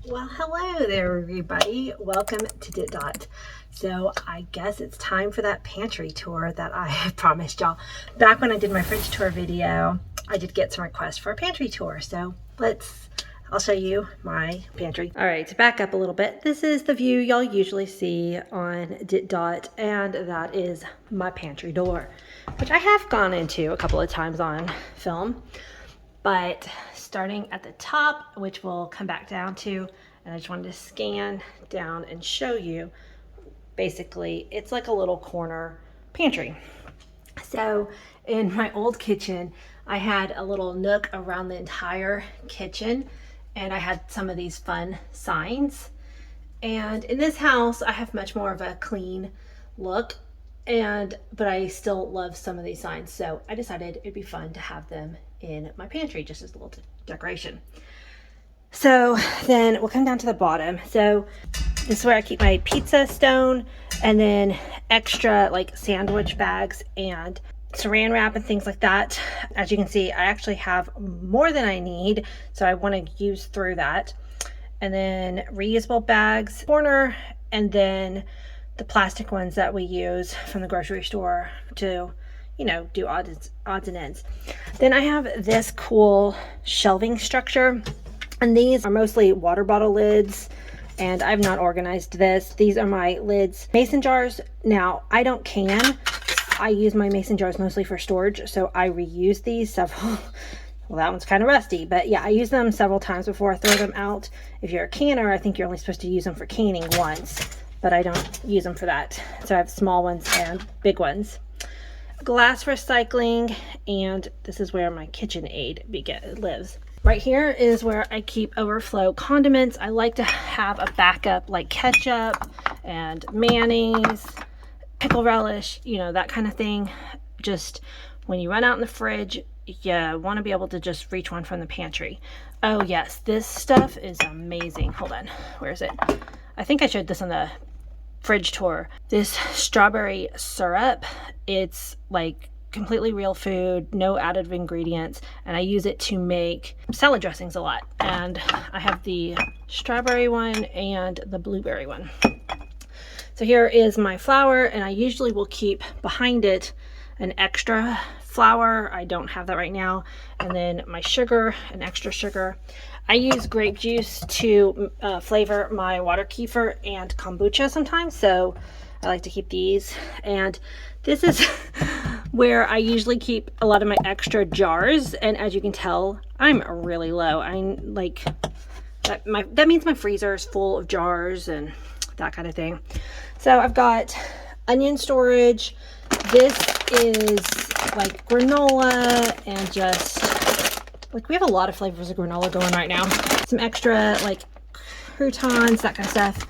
Well, hello there, everybody. Welcome to DittDott. So I guess it's time for that pantry tour that I promised y'all. Back when I did my fridge tour video, I did get some requests for a pantry tour. So I'll show you my pantry. All right, to back up a little bit, this is the view y'all usually see on DittDott, and that is my pantry door, which I have gone into a couple of times on film. But starting at the top, which we'll come back down to, and I just wanted to scan down and show you, basically, it's like a little corner pantry. So in my old kitchen, I had a little nook around the entire kitchen, and I had some of these fun signs. And in this house, I have much more of a clean look, but I still love some of these signs. So I decided it'd be fun to have them in my pantry just as a little decoration. So then we'll come down to the bottom. So this is where I keep my pizza stone, and then extra like sandwich bags and saran wrap and things like that. As you can see, I actually have more than I need, so I want to use through that. And then reusable bags, corner, and then the plastic ones that we use from the grocery store to, you know, do odds and ends. Then I have this cool shelving structure, and these are mostly water bottle lids, and I've not organized this. These are my lids. Mason jars, now I don't can. I use my mason jars mostly for storage, so I reuse these several. Well, that one's kind of rusty, but yeah, I use them several times before I throw them out. If you're a canner, I think you're only supposed to use them for canning once, but I don't use them for that. So I have small ones and big ones. Glass recycling, and this is where my KitchenAid lives. Right here is where I keep overflow condiments. I like to have a backup like ketchup and mayonnaise, pickle relish, you know, that kind of thing. Just when you run out in the fridge, you want to be able to just reach one from the pantry. Oh yes, this stuff is amazing. Hold on, where is it? I think I showed this on the fridge tour. This strawberry syrup, it's like completely real food, no added ingredients, and I use it to make salad dressings a lot. And I have the strawberry one and the blueberry one. So here is my flour, and I usually will keep behind it an extra flour. I don't have that right now. And then my sugar, an extra sugar. I use grape juice to flavor my water kefir and kombucha sometimes, so I like to keep these. And this is where I usually keep a lot of my extra jars, and as you can tell, I'm really low. I'm like, that means my freezer is full of jars and that kind of thing. So I've got onion storage. This is like granola, and just like, we have a lot of flavors of granola going right now. Some extra like croutons, that kind of stuff.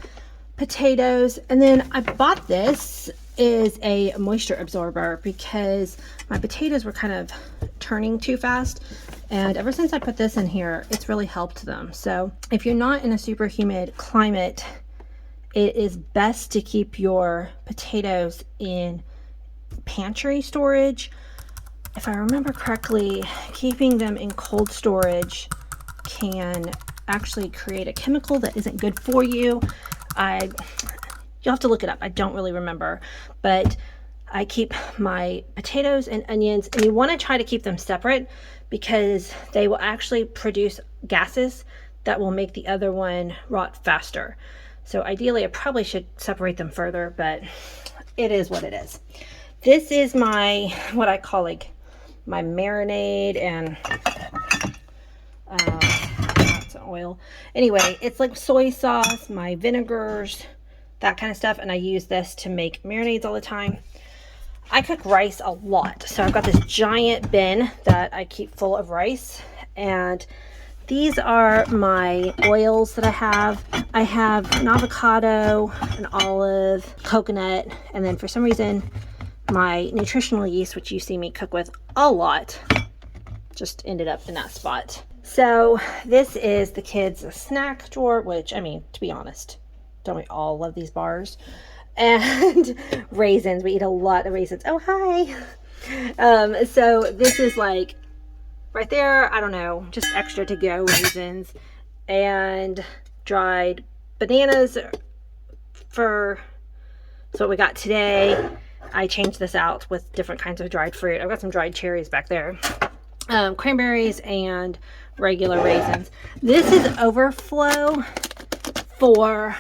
Potatoes. And then I bought this is a moisture absorber because my potatoes were kind of turning too fast, and ever since I put this in here, it's really helped them. So if you're not in a super humid climate, it is best to keep your potatoes in pantry storage. If I remember correctly, keeping them in cold storage can actually create a chemical that isn't good for you. You'll have to look it up. I don't really remember, but I keep my potatoes and onions, and you want to try to keep them separate because they will actually produce gases that will make the other one rot faster. So ideally, I probably should separate them further, but it is what it is. This is my, what I call like my marinade and lots of oil. Anyway, it's like soy sauce, my vinegars, that kind of stuff, and I use this to make marinades all the time. I cook rice a lot, so I've got this giant bin that I keep full of rice, and these are my oils that I have. I have an avocado, an olive, coconut, and then for some reason my nutritional yeast, which you see me cook with a lot, just ended up in that spot. So this is the kids' snack drawer, which, I mean, to be honest, don't we all love these bars? And raisins. We eat a lot of raisins. Oh, hi. So this is like right there, I don't know, just extra to go raisins. And dried bananas for, so what we got today. I changed this out with different kinds of dried fruit. I've got some dried cherries back there. Cranberries and regular raisins. This is overflow for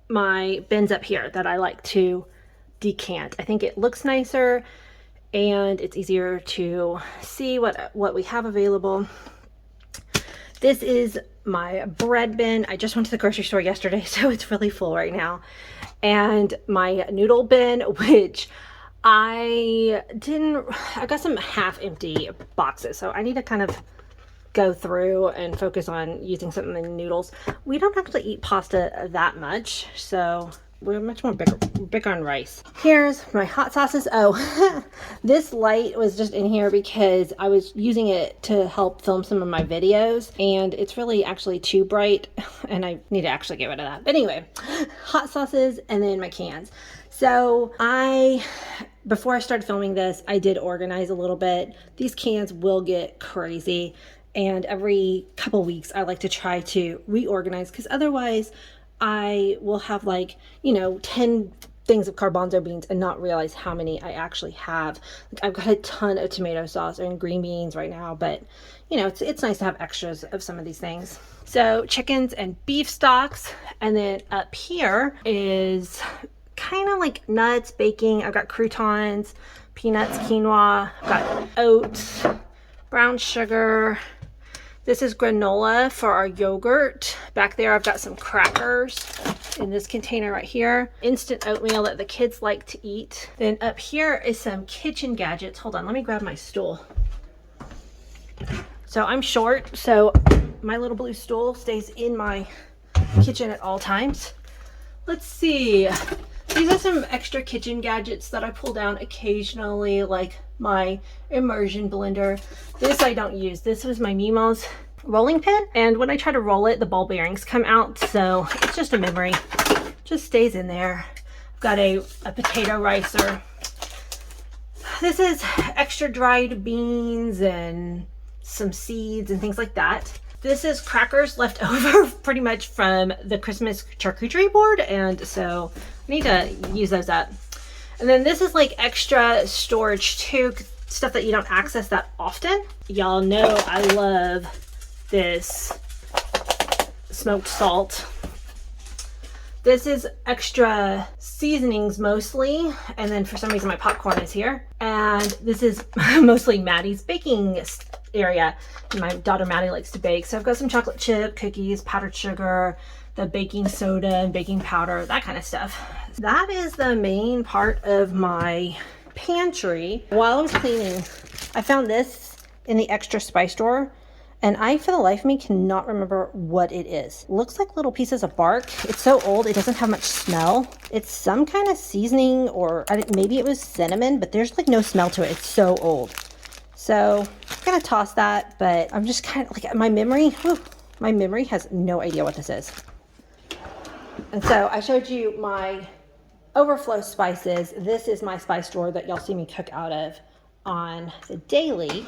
my bins up here that I like to decant. I think it looks nicer and it's easier to see what we have available. This is my bread bin. I just went to the grocery store yesterday, so it's really full right now. And my noodle bin, which I got some half empty boxes, so I need to kind of go through and focus on using some of the noodles. We don't actually eat pasta that much, so we're much more big on rice. Here's my hot sauces. Oh, this light was just in here because I was using it to help film some of my videos, and it's really actually too bright, and I need to actually get rid of that. But anyway, hot sauces and then my cans. So before I started filming this, I did organize a little bit. These cans will get crazy, and every couple weeks I like to try to reorganize, because otherwise I will have 10 things of garbanzo beans and not realize how many I actually have. I've got a ton of tomato sauce and green beans right now, but it's nice to have extras of some of these things. So chickens and beef stocks, and then up here is kind of like nuts, baking. I've got croutons, peanuts, quinoa, I've got oats, brown sugar. This is granola for our yogurt. Back there I've got some crackers in this container right here. Instant oatmeal that the kids like to eat. Then up here is some kitchen gadgets. Hold on, let me grab my stool. So I'm short, so my little blue stool stays in my kitchen at all times. Let's see. These are some extra kitchen gadgets that I pull down occasionally, like my immersion blender. This I don't use. This was my Mimo's rolling pin, and when I try to roll it, the ball bearings come out, so it's just a memory. Just stays in there. I've got a potato ricer. This is extra dried beans and some seeds and things like that. This is crackers left over pretty much from the Christmas charcuterie board, and so I need to use those up. And then this is like extra storage too, stuff that you don't access that often. Y'all know I love this smoked salt. This is extra seasonings mostly, and then for some reason my popcorn is here. And this is mostly Maddie's baking area. My daughter Maddie likes to bake, so I've got some chocolate chip cookies, powdered sugar, the baking soda and baking powder, that kind of stuff. That is the main part of my pantry. While I was cleaning, I found this in the extra spice drawer, and I, for the life of me, cannot remember what it is. It looks like little pieces of bark. It's so old, it doesn't have much smell. It's some kind of seasoning, or maybe it was cinnamon, but there's like no smell to it. It's so old. So I'm gonna toss that, but I'm just kind of like, my memory has no idea what this is. And so I showed you my overflow spices. This is my spice drawer that y'all see me cook out of on the daily.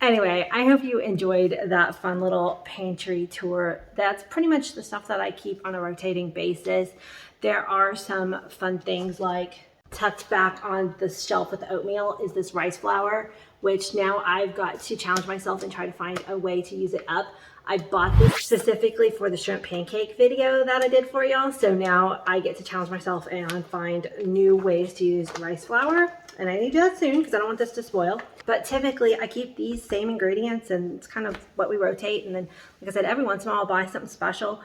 Anyway, I hope you enjoyed that fun little pantry tour. That's pretty much the stuff that I keep on a rotating basis. There are some fun things, like tucked back on the shelf with the oatmeal is this rice flour, which now I've got to challenge myself and try to find a way to use it up. I bought this specifically for the shrimp pancake video that I did for y'all, so now I get to challenge myself and find new ways to use rice flour, and I need to do that soon because I don't want this to spoil. But typically I keep these same ingredients, and it's kind of what we rotate, and then like I said, every once in a while I'll buy something special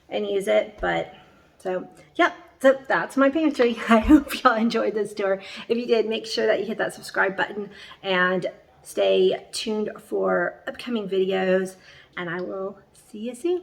and use it. But so yep, so that's my pantry. I hope y'all enjoyed this tour. If you did, make sure that you hit that subscribe button and stay tuned for upcoming videos, and I will see you soon.